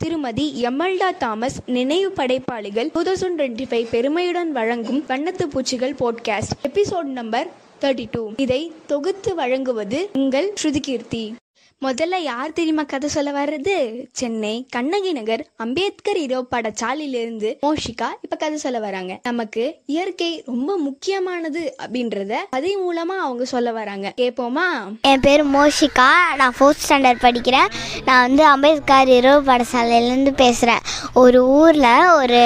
திருமதி Imelda Thomas நினைவு படைப்பாளிகள் 2025 பெருமையுடன் வழங்கும் வண்ணத்து பூச்சிகள் போட்காஸ்ட் எபிசோட் நம்பர் 32. இதை தொகுத்து வழங்குவது உங்கள் ஸ்ருதிகீர்த்தி. முதல்ல யார் தெரியுமா கதை சொல்ல வர்றது? சென்னை கண்ணகி நகர் அம்பேத்கர் இரவு படச்சாலையிலிருந்து மோஷிகா இப்ப கதை சொல்ல வராங்க. நமக்கு இயற்கை ரொம்ப முக்கியமானது அப்படின்றத கதை மூலமா அவங்க சொல்ல வராங்க. கேட்போமா? என் பேர் மோஷிகா, நான் 4th ஸ்டாண்டர்ட் படிக்கிறேன். நான் அம்பேத்கர் இரவு படசாலையிலேருந்து பேசுகிறேன். ஒரு ஊரில் ஒரு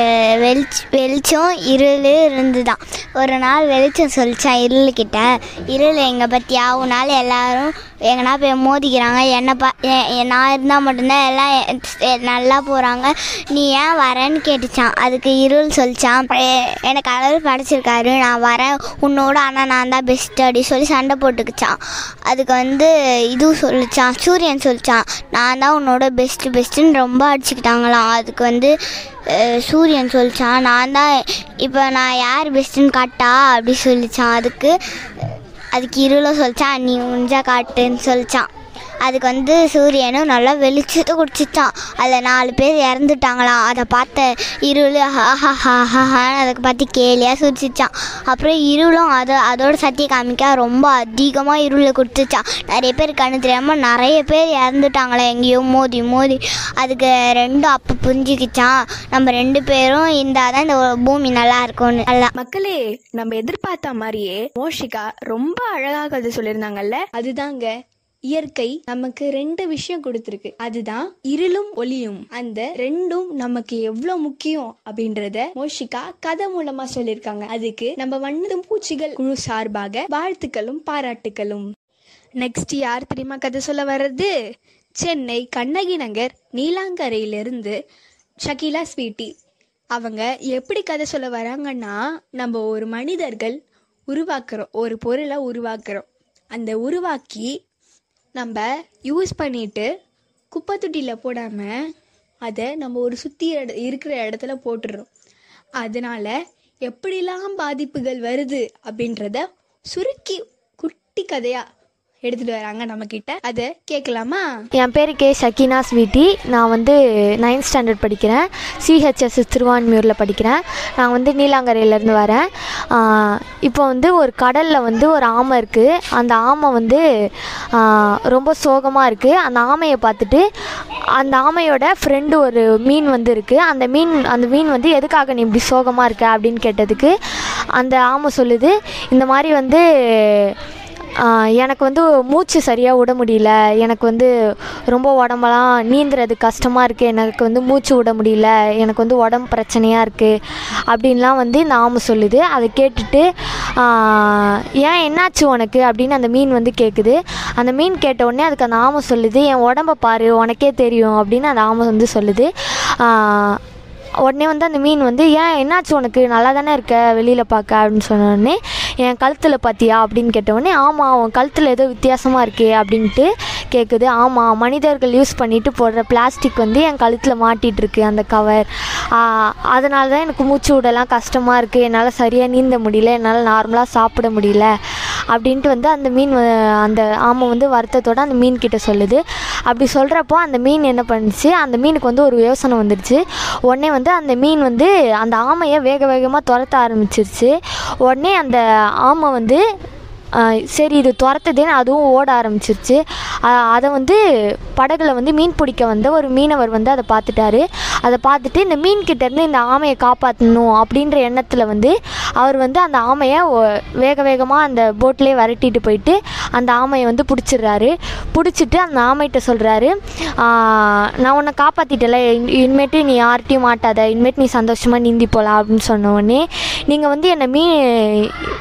வெளிச்சம் இருள் இருந்துதான். ஒரு நாள் வெளிச்சம் சொல்லிச்சான் இருள்கிட்ட, இருள் எங்கே பற்றியா, உன்னால் எல்லாரும் எங்கன்னா போய் மோதிக்கிறாங்க, நான் இருந்தால் மட்டும்தான் எல்லாம் நல்லா போகிறாங்க, நீ ஏன் வரேன்னு கேட்டுச்சான். அதுக்கு இருள் சொல்லிச்சான், எனக்கு கடவுள் படைச்சிருக்காரு, நான் வரேன் உன்னோட, ஆனால் நான் தான் பெஸ்ட்டு அப்படி சொல்லி சண்டை போட்டுக்குச்சான். அதுக்கு இதுவும் சொல்லிச்சான், சூரியன் சொல்லிச்சான், நான் தான் உன்னோட பெஸ்ட்டுன்னு ரொம்ப அடிச்சுக்கிட்டாங்களாம். அதுக்கு சூரியன் சொல்லிச்சான், நான் தான் இப்போ நான் யார் பெஸ்ட்டுன்னு காட்டா அப்படி சொல்லிச்சான். அதுக்கு இருளும் சொல்லிச்சான், நீ உஞ்சா காட்டுன்னு சொல்லிச்சான். அதுக்கு சூரியனும் நல்லா வெளிச்சத்தை குடிச்சிச்சான். அதில் 4 பேர் இறந்துட்டாங்களாம். அதை பார்த்த இருள் ஹான்னு அதுக்கு பார்த்து கேலியாக சிரிச்சிச்சான். அப்புறம் இருளும் அதோட சத்தியை காமிக்க ரொம்ப அதிகமாக இருளை குடிச்சிச்சான். நிறைய பேர் கண்ணு தெரியாமல் நிறைய பேர் இறந்துட்டாங்களாம் எங்கேயோ மோதி. அதுக்கு ரெண்டும் அப்போ புரிஞ்சுக்கிச்சான், நம்ம 2 பேரும் இருந்தால் தான் இந்த பூமி நல்லா இருக்கும்னு. நல்லா மக்களே, நம்ம எதிர்பார்த்த மாதிரியே மோஷிகா ரொம்ப அழகாக கதை சொல்லியிருந்தாங்கல்ல. அதுதாங்க இயற்கை நமக்கு 2 விஷயம் கொடுத்துருக்கு. அதுதான் இருளும் ஒளியும். அந்த 2ம் நமக்கு எவ்வளவு முக்கியம் அப்படின்றத மோஷிகா கதை மூலமா சொல்லியிருக்காங்க. அதுக்கு நம்ம வண்ணத்தும் பூச்சிகள் குழு சார்பாக வாழ்த்துக்களும் பாராட்டுகளும். நெக்ஸ்ட் யார் தெரியுமா கதை சொல்ல வர்றது? சென்னை கண்ணகி நகர் நீலாங்கரையிலிருந்து ஷகிலா ஸ்வீட்டி. அவங்க எப்படி கதை சொல்ல வராங்கன்னா, நம்ம ஒரு மனிதர்கள் உருவாக்குறோம், ஒரு பொருளை உருவாக்குறோம். அந்த உருவாக்கி நம்ம யூஸ் பண்ணிட்டு குப்பை தொட்டியில் போடாமல் அதை நம்ம ஒரு சுற்றி இருக்கிற இடத்துல போட்டுடுறோம். அதனால எப்படிலாம் பாதிப்புகள் வருது அப்படின்றத சுருக்கி குட்டி கதையாக எடுத்துகிட்டு வராங்க நம்மக்கிட்ட. அதை கேட்கலாமா? என் பேர் கே ஷகினா ஸ்வீட்டி. நான் 9th ஸ்டாண்டர்ட் படிக்கிறேன். CHS திருவான்மியூரில் படிக்கிறேன். நான் நீலாங்கரையிலேருந்து வரேன். இப்போ ஒரு கடலில் ஒரு ஆமை இருக்குது. அந்த ஆமை ரொம்ப சோகமாக இருக்குது. அந்த ஆமையை பார்த்துட்டு அந்த ஆமையோட ஃப்ரெண்டு ஒரு மீன் இருக்குது. அந்த மீன் எதுக்காக நீ இப்படி சோகமாக இருக்க அப்படின்னு கேட்டதுக்கு அந்த ஆமை சொல்லுது, இந்த மாதிரி எனக்கு மூச்சு சரியாக விட முடியல, எனக்கு ரொம்ப உடம்பெல்லாம் நீந்துறது கஷ்டமாக இருக்குது, எனக்கு மூச்சு விட முடியல, எனக்கு உடம்பு பிரச்சனையாக இருக்குது அப்படின்லாம் இந்த ஆமை சொல்லுது. அதை கேட்டுட்டு ஏன் என்னாச்சு உனக்கு அப்படின்னு அந்த மீன் கேட்குது. அந்த மீன் கேட்ட உடனே அதுக்கு அந்த ஆமை சொல்லுது, என் உடம்பை பாரு உனக்கே தெரியும் அப்படின்னு அந்த ஆமை சொல்லுது. உடனே அந்த மீன் ஏன் என்னாச்சு உனக்கு, நல்லா தானே இருக்க வெளியில் பார்க்க அப்படின்னு சொன்ன உடனே, என் கழுத்தில் பார்த்தியா அப்படின்னு கேட்டவுடனே, ஆமாம் உன் கழுத்தில் ஏதோ வித்தியாசமாக இருக்கே அப்படின்ட்டு கேட்குது. ஆமாம், மனிதர்கள் யூஸ் பண்ணிவிட்டு போடுற பிளாஸ்டிக் என் கழுத்தில் மாட்டிகிட்ருக்கு அந்த கவர், அதனால தான் எனக்கு மூச்சு விடலாம் கஷ்டமாக இருக்குது, என்னால் சரியாக நீந்த முடியல, என்னால் நார்மலாக சாப்பிட முடியல அப்படின்ட்டு அந்த மீன் அந்த ஆமை வருத்தத்தோடு அந்த மீன்கிட்ட சொல்லுது. அப்படி சொல்கிறப்போ அந்த மீன் என்ன பண்ணுச்சு, அந்த மீனுக்கு ஒரு யோசனை வந்துடுச்சு. உடனே அந்த மீன் அந்த ஆமையை வேக வேகமாக துரத்த ஆரம்பிச்சிருச்சு. உடனே அந்த ஆமை சரி இது துரத்துதேன்னு அதுவும் ஓட ஆரம்பிச்சிருச்சு. அதை படகுல மீன் பிடிக்க ஒரு மீனவர் அதை பார்த்துட்டாரு. அதை பார்த்துட்டு இந்த மீன்கிட்டேருந்து இந்த ஆமையை காப்பாற்றணும் அப்படின்ற எண்ணத்தில் அவர் அந்த ஆமையை வேக வேகமாக அந்த போட்லேயே விரட்டிட்டு போயிட்டு அந்த ஆமையை பிடிச்சிடுறாரு. பிடிச்சிட்டு அந்த ஆமைகிட்ட சொல்கிறாரு, நான் உன்னை காப்பாற்றிட்டல, இனிமேட்டு நீ யார்கிட்டையும் மாட்டாத, இனிமேட்டு நீ சந்தோஷமாக நீந்தி போகலாம் அப்படின்னு சொன்ன உடனே, நீங்கள் என்னை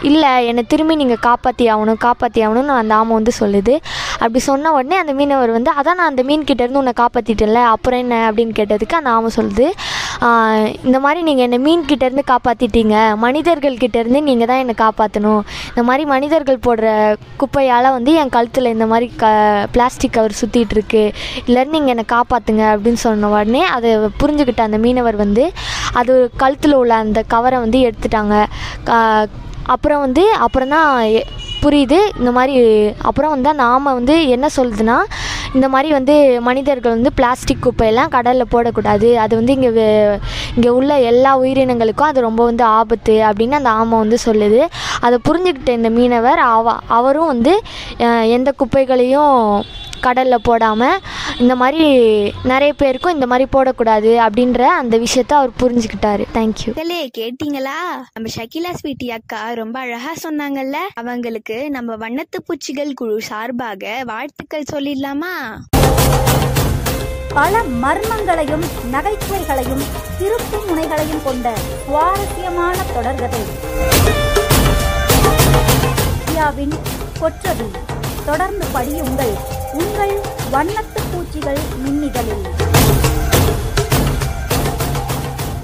இல்லை என்னை திரும்பி நீங்கள் காப்பாற்றி ஆகணும்னு அந்த ஆமை சொல்லுது. அப்படி சொன்ன உடனே அந்த மீனவர் அதான் நான் அந்த மீன்கிட்டேருந்து உன்னை காப்பாற்றிட்டேன்ல அப்புறம் என்ன அப்படின்னு கேட்டதுக்கு அந்த ஆமை சொல்லுது, இந்த மாதிரி நீங்கள் என்னை மீன்கிட்டேருந்து காப்பாற்றிட்டீங்க, மனிதர்கள்கிட்டேருந்து நீங்கள் தான் என்னை காப்பாற்றணும், இந்த மாதிரி மனிதர்கள் போடுற குப்பையால் என் கழுத்தில் இந்த மாதிரி பிளாஸ்டிக் கவர் சுற்றிட்டுருக்கு, இல்லைன்னு நீங்கள் என்னை காப்பாற்றுங்க அப்படின்னு சொன்ன உடனே அதை புரிஞ்சுக்கிட்ட அந்த மீனவர் அது கழுத்தில் உள்ள அந்த கவரை எடுத்துட்டாங்க. அப்புறம் தான் புரியுது இந்த மாதிரி. அப்புறம் அந்த ஆமை என்ன சொல்லுதுன்னா, இந்த மாதிரி வந்து மனிதர்கள் வந்து பிளாஸ்டிக் குப்பையெல்லாம் கடலில் போடக்கூடாது, அது வந்து இங்கே உள்ள எல்லா உயிரினங்களுக்கும் அது ரொம்ப வந்து ஆபத்து அப்படின்னு அந்த ஆமை வந்து சொல்லுது. அதை புரிஞ்சுக்கிட்ட இந்த மீனவர் அவரும் வந்து எந்த குப்பைகளையும் கடலில் போடாமல் இந்த மாதிரி நிறைய பேருக்கும் இந்த மாதிரி போடக்கூடாது அப்படின்ற அந்த விஷயத்த அவர் புரிஞ்சுக்கிட்டாரு. தேங்க்யூ. கேட்டீங்களா? நம்ம ஷகிலா ஸ்வீட்டி அக்கா ரொம்ப அழகா சொன்னாங்கல்ல. அவங்களுக்கு நம்ம வண்ணத்து பூச்சிகள் குழு சார்பாக வாழ்த்துக்கள் சொல்லிடலாமா? பல மர்மங்களையும் நகைச்சுவைகளையும் திருப்பு முனைகளையும் கொண்ட சுவாரஸ்யமான தொடர்கதை இந்தியாவின் கொற்றவில். தொடர்ந்து படியுங்கள் உங்கள் வண்ணத்து பூச்சிகள் மின்னிதழில்.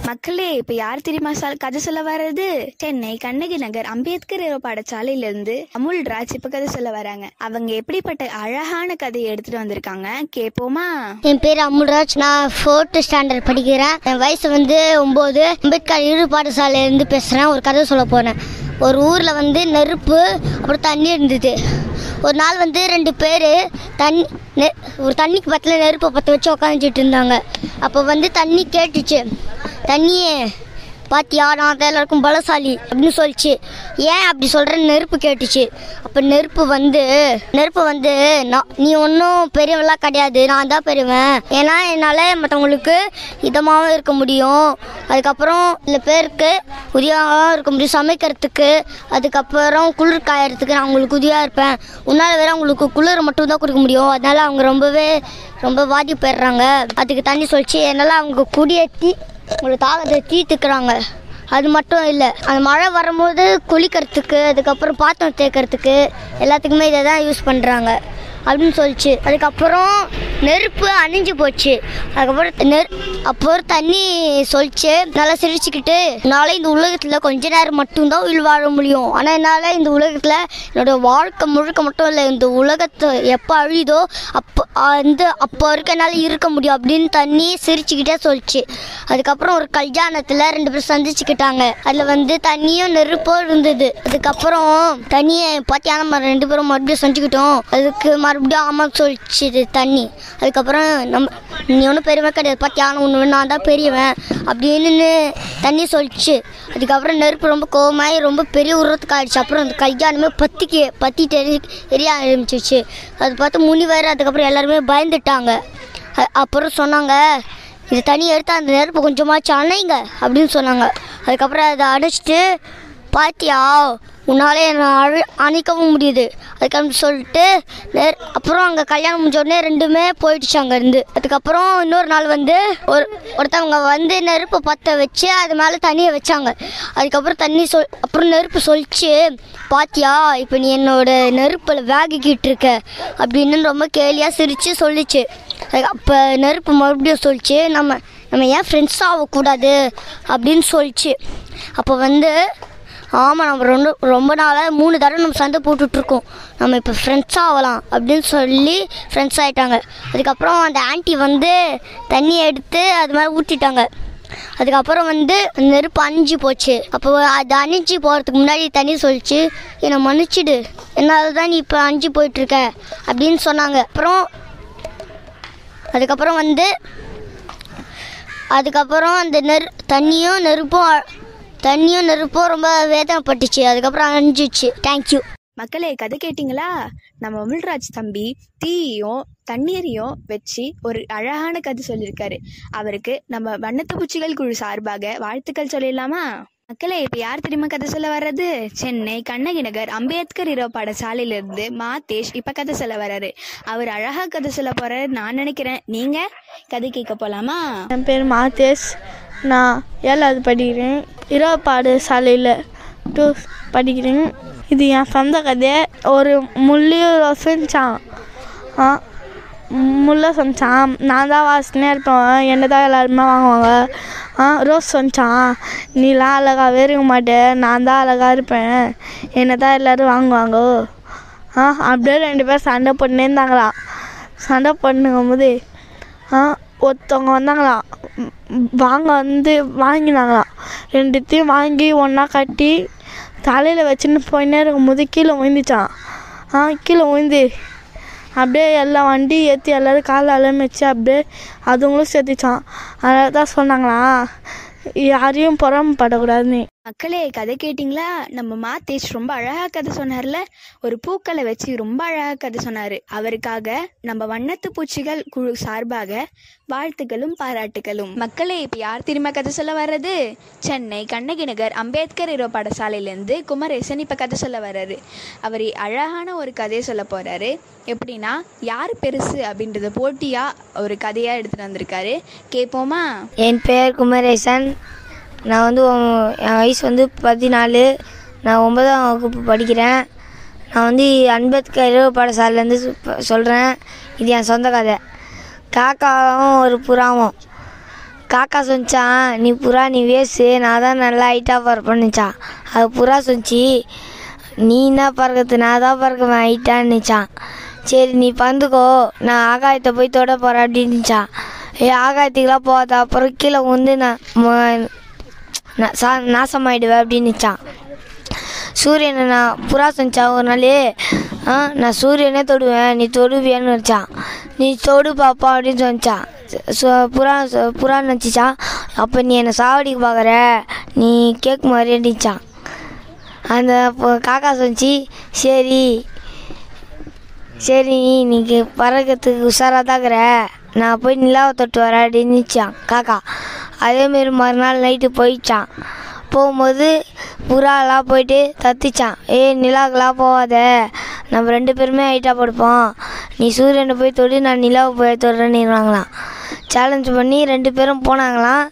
மக்களே, இப்ப யார் தெரியுமா கதை சொல்ல வர்றது? சென்னை கண்ணகி நகர் அம்பேத்கர் பாடசாலையிலிருந்து அமுல்ராஜ் இப்ப கதை சொல்ல வராங்க. அவங்க எப்படிப்பட்ட அழகான கதையை எடுத்துட்டு வந்திருக்காங்க கேட்போமா? என் பேர் அமுல்ராஜ். நான் 4th ஸ்டாண்டர்ட் படிக்கிறேன். என் வயசு வந்து 9. அம்பேத்கர் பாடசாலையிலிருந்து பேசுறேன். ஒரு கதை சொல்ல போறேன். ஒரு ஊர்ல வந்து நெருப்பு அப்புறம் தண்ணி இருந்தது. ஒரு நாள் வந்து 2 பேர் ஒரு தண்ணிக்கு பக்கத்தில் நெருப்பை பற்ற வச்சு உக்காந்துட்டு இருந்தாங்க. அப்போ வந்து தண்ணி கேட்டுச்சு, தண்ணியே பாத்தியா நான் தான் எல்லாருக்கும் பலசாலி அப்படின்னு சொல்லிச்சு. ஏன் அப்படி சொல்கிறேன்னு நெருப்பு கேட்டுச்சு. அப்போ நெருப்பு வந்து நீ ஒன்றும் பெரியவெல்லாம் கிடையாது, நான் தான் பெரியவன். ஏன்னா என்னால் மற்றவங்களுக்கு இதமாகவும் இருக்க முடியும், அதுக்கப்புறம் சில பேருக்கு உதவியாகவும் இருக்க முடியும் சமைக்கிறதுக்கு, அதுக்கப்புறம் குளிர் காயறதுக்கு நான் உங்களுக்கு உதவியாக இருப்பேன். உன்னால் வேற அவங்களுக்கு குளிர் மட்டும் தான் கொடுக்க முடியும், அதனால அவங்க ரொம்ப பாதிப்படுறாங்க. அதுக்கு தண்ணி சொல்லிச்சு. என்னால் அவங்க குடியேற்றி உங்களோட தாகத்தை தீர்த்துக்கிறாங்க. அது மட்டும் இல்லை, அந்த மழை வரும்போது குளிக்கிறதுக்கு, அதுக்கப்புறம் பாத்திரம் தேய்க்கிறதுக்கு எல்லாத்துக்குமே இதை தான் யூஸ் பண்ணுறாங்க அப்படின்னு சொல்லிச்சு. அதுக்கப்புறம் நெருப்பு அணிஞ்சு போச்சு. அதுக்கப்புறம் தண்ணி சொல்லிச்சு, நல்லா சிரிச்சுக்கிட்டு, என்னால் இந்த உலகத்தில் கொஞ்ச நேரம் மட்டும்தான் உயிர் வாழ முடியும், ஆனால் என்னால் இந்த உலகத்தில் என்னோடய வாழ்க்கை முழுக்க மட்டும் இல்லை, இந்த உலகத்தை எப்போ அழியுதோ அப்போ இருக்க என்னால் இருக்க முடியும் அப்படின்னு தண்ணி சிரிச்சுக்கிட்டே சொல்லிச்சு. அதுக்கப்புறம் ஒரு கல்யாணத்தில் 2 பேர் சந்திச்சுக்கிட்டாங்க. அதில் வந்து தண்ணியும் நெருப்பும் இருந்தது. அதுக்கப்புறம் தண்ணியை பார்த்தியான 2 பேரும் மறுபடியும் செஞ்சுக்கிட்டோம். அதுக்கு மறுபடியும் ஆமாம் சொல்லிச்சு தண்ணி. அதுக்கப்புறம் நீ ஒன்றும் பெரியவன் கிடையாது, பார்த்தியான ஒன்று நான் தான் பெரியவன் அப்படின்னு தண்ணி சொல்லிச்சு. அதுக்கப்புறம் நெருப்பு ரொம்ப கோவமாகி ரொம்ப பெரிய உருவத்துக்கு ஆயிடுச்சு. அப்புறம் அந்த கல்யாணமே பற்றிட்டு எரிய ஆரம்பிச்சிச்சு. அதை பார்த்து முனிவர் அதுக்கப்புறம் எல்லாருமே பயந்துட்டாங்க. அப்புறம் சொன்னாங்க, இது தண்ணி எடுத்து அந்த நெருப்பு கொஞ்சமாச்சு அணைங்க அப்படின்னு சொன்னாங்க. அதுக்கப்புறம் அதை அடைச்சிட்டு, பாத்தியா உன்னாலே என்னை அணைக்கவும் முடியுது அதுக்கு சொல்லிட்டு அப்புறம் அங்கே கல்யாணம் முடிஞ்சோடனே 2மே போயிடுச்சு அங்கேருந்து. அதுக்கப்புறம் இன்னொரு நாள் வந்து ஒருத்தவங்க வந்து நெருப்பு பற்ற வச்சு அது மேலே தண்ணியை வச்சாங்க. அதுக்கப்புறம் அப்புறம் நெருப்பு சொல்லிச்சு, பாத்தியா இப்போ நீ என்னோட நெருப்பில் வேகிக்கிட்டு இருக்க அப்படின்னு ரொம்ப கேலியாக சிரித்து சொல்லிச்சு. அப்போ நெருப்பு மறுபடியும் சொல்லிச்சு, நம்ம ஏன் ஃப்ரெண்ட்ஸ் ஆகக்கூடாது அப்படின்னு சொல்லிச்சு. அப்போ வந்து ஆமாம், நம்ம ரொம்ப நாளாக 3 தடவை நம்ம சண்டை போட்டுட்ருக்கோம், நம்ம இப்போ ஃப்ரெண்ட்ஸ் ஆகலாம் அப்படின்னு சொல்லி ஃப்ரெண்ட்ஸ் ஆகிட்டாங்க. அதுக்கப்புறம் அந்த ஆன்ட்டி வந்து தண்ணியை எடுத்து அது மாதிரி ஊற்றிட்டாங்க. அதுக்கப்புறம் வந்து நெருப்பு அணிஞ்சு போச்சு. அப்போ அது அணிஞ்சு போகிறதுக்கு முன்னாடி தண்ணி சொல்லிச்சு, என்னை மன்னிச்சிடு, என்னால் தான் நீ இப்போ அணிஞ்சு போயிட்டுருக்க அப்படின்னு சொன்னாங்க. அதுக்கப்புறம் அந்த தண்ணியும் நெருப்பும் ரொம்ப வேதனைப்பட்டுச்சு. அதுக்கப்புறம் அணிஞ்சிச்சு. தேங்க்யூ. மக்களே, கதை கேட்டிங்களா? நம்ம அமுல்ராஜ் தம்பி தீயையும் தண்ணீரையும் வச்சு ஒரு அழகான கதை சொல்லியிருக்காரு. அவருக்கு நம்ம வண்ணத்து பூச்சிகள் குழு சார்பாக வாழ்த்துக்கள் சொல்லிடலாமா? மக்களே, இப்ப யார் தெரியுமா கதை சொல்ல வர்றது? சென்னை கண்ணகி நகர் அம்பேத்கர் பாடசாலையிலிருந்து மாதேஷ் இப்ப கதை சொல்ல வர்றாரு. அவர் அழகா கதை சொல்ல போறாரு நான் நினைக்கிறேன். நீங்க கதை கேட்க போலாமா? என் பேர் மாதேஷ். நான் 7வது படிக்கிறேன். பாடசாலையில் 2 படிக்கிறேன். இது என் சொந்த கதை. ஒரு முள்ளிச்சான் நான் தான் வாசினே இருப்பேன், என்ன தான் எல்லாருமே வாங்குவாங்க. ரோஸ் சொன்னான், நீலாம் அழகாகவே இருக்க மாட்டேன், நான் தான் அழகாக இருப்பேன், என்ன தான் எல்லோரும் வாங்குவாங்க. அப்படியே 2 பேர் சண்டை போட்டுனே இருந்தாங்களாம். சண்டை பண்ணும்போது ஒருத்தவங்க வந்தாங்களாம், வாங்கினாங்களாம். 2த்தையும் வாங்கி ஒன்றா கட்டி தலையில் வச்சுன்னு போயின்னே இருக்கும்போது கீழே விழுந்துச்சான். கீழே விழுந்து அப்படியே எல்லா வண்டி ஏற்றி எல்லோரும் காலால் வச்சு அப்படியே அதுங்களும் சேர்த்துச்சான். அதனால தான் சொன்னாங்களா யாரையும் புறம்படக்கூடாதுன்னு. மக்களே, கதை கேட்டிங்களா? நம்ம மாத்தேஷ் ரொம்ப அழகா கதை சொன்னார்ல. ஒரு பூக்களை வச்சு ரொம்ப அழகா கதை சொன்னாரு. அவருக்காக நம்ம வண்ணத்து பூச்சிகள் குழு சார்பாக வாழ்த்துக்களும் பாராட்டுகளும். மக்களே, இப்ப யார் தெரியுமா கதை சொல்ல வர்றது? சென்னை கண்ணகி நகர் அம்பேத்கர் இரோ பாடசாலையிலேருந்து குமரேசன் இப்ப கதை சொல்ல வர்றாரு. அவர் அழகான ஒரு கதையை சொல்ல போறாரு. எப்படின்னா, யார் பெருசு அப்படின்றத போட்டியா ஒரு கதையா எடுத்துட்டு வந்திருக்காரு. கேட்போமா? என் பெயர் குமரேசன். நான் வந்து என் வயசு வந்து 14. நான் 9ஆம் வகுப்பு படிக்கிறேன். நான் வந்து அம்பேத்கர் இரவு பாடசாலையிலேருந்து சொல்கிறேன். இது என் சொந்த கதை. காக்காவும் ஒரு புறாவும். காக்கா சொன்னான், நீ புறா நீ வேஸ்ட்டு, நான் தான் நல்லா ஹைட்டாக பறப்பேன்னுச்சான். அது புறா சொன்னிச்சு, நீ என்ன பறக்கிறது, நான் தான் பறக்குவேன் ஹைட்டான்னுச்சான். சரி நீ பறந்துக்கோ, நான் ஆகாயத்தை போய் தொட போகிறேன் அப்படின்னுச்சான். ஆகாயத்துக்கெலாம் போகாத, அப்புறம் கீழே வந்து நான் நாசமாயிடுவேன் அப்படின்னுச்சான். சூரியனை நான் புறா சொன்னான் ஒரு நாள், நான் சூரியனே தொடுவேன், நீ தொடுவியான்னு வச்சான். நீ தொடு பாப்பா அப்படின்னு சொன்னான். புறா நினச்சிச்சான், அப்போ நீ என்னை சாவடிக்கு பார்க்குற, நீ கேட்க மாதிரி அடிச்சான். அந்த காக்கா சொன்னிச்சு, சரி நீ பறக்கிறதுக்கு உஷாராக தாக்குற, நான் போய் நிலாவை தொட்டு வரேன் அப்படின்னுச்சான் காக்கா. அதேமாரி மறுநாள் நைட்டு போயிடுச்சான். போகும்போது புறாலாம் போயிட்டு தத்திச்சான். நிலாவுக்கெலாம் போகாத, நம்ம 2 பேருமே ஹைட்டாக படுப்போம், நீ சூரியனை போய் தொடு, நான் நிலாவை போய் தொடுறேன்னுறாங்களாம். சேலஞ்ச் பண்ணி 2 பேரும் போனாங்களாம்.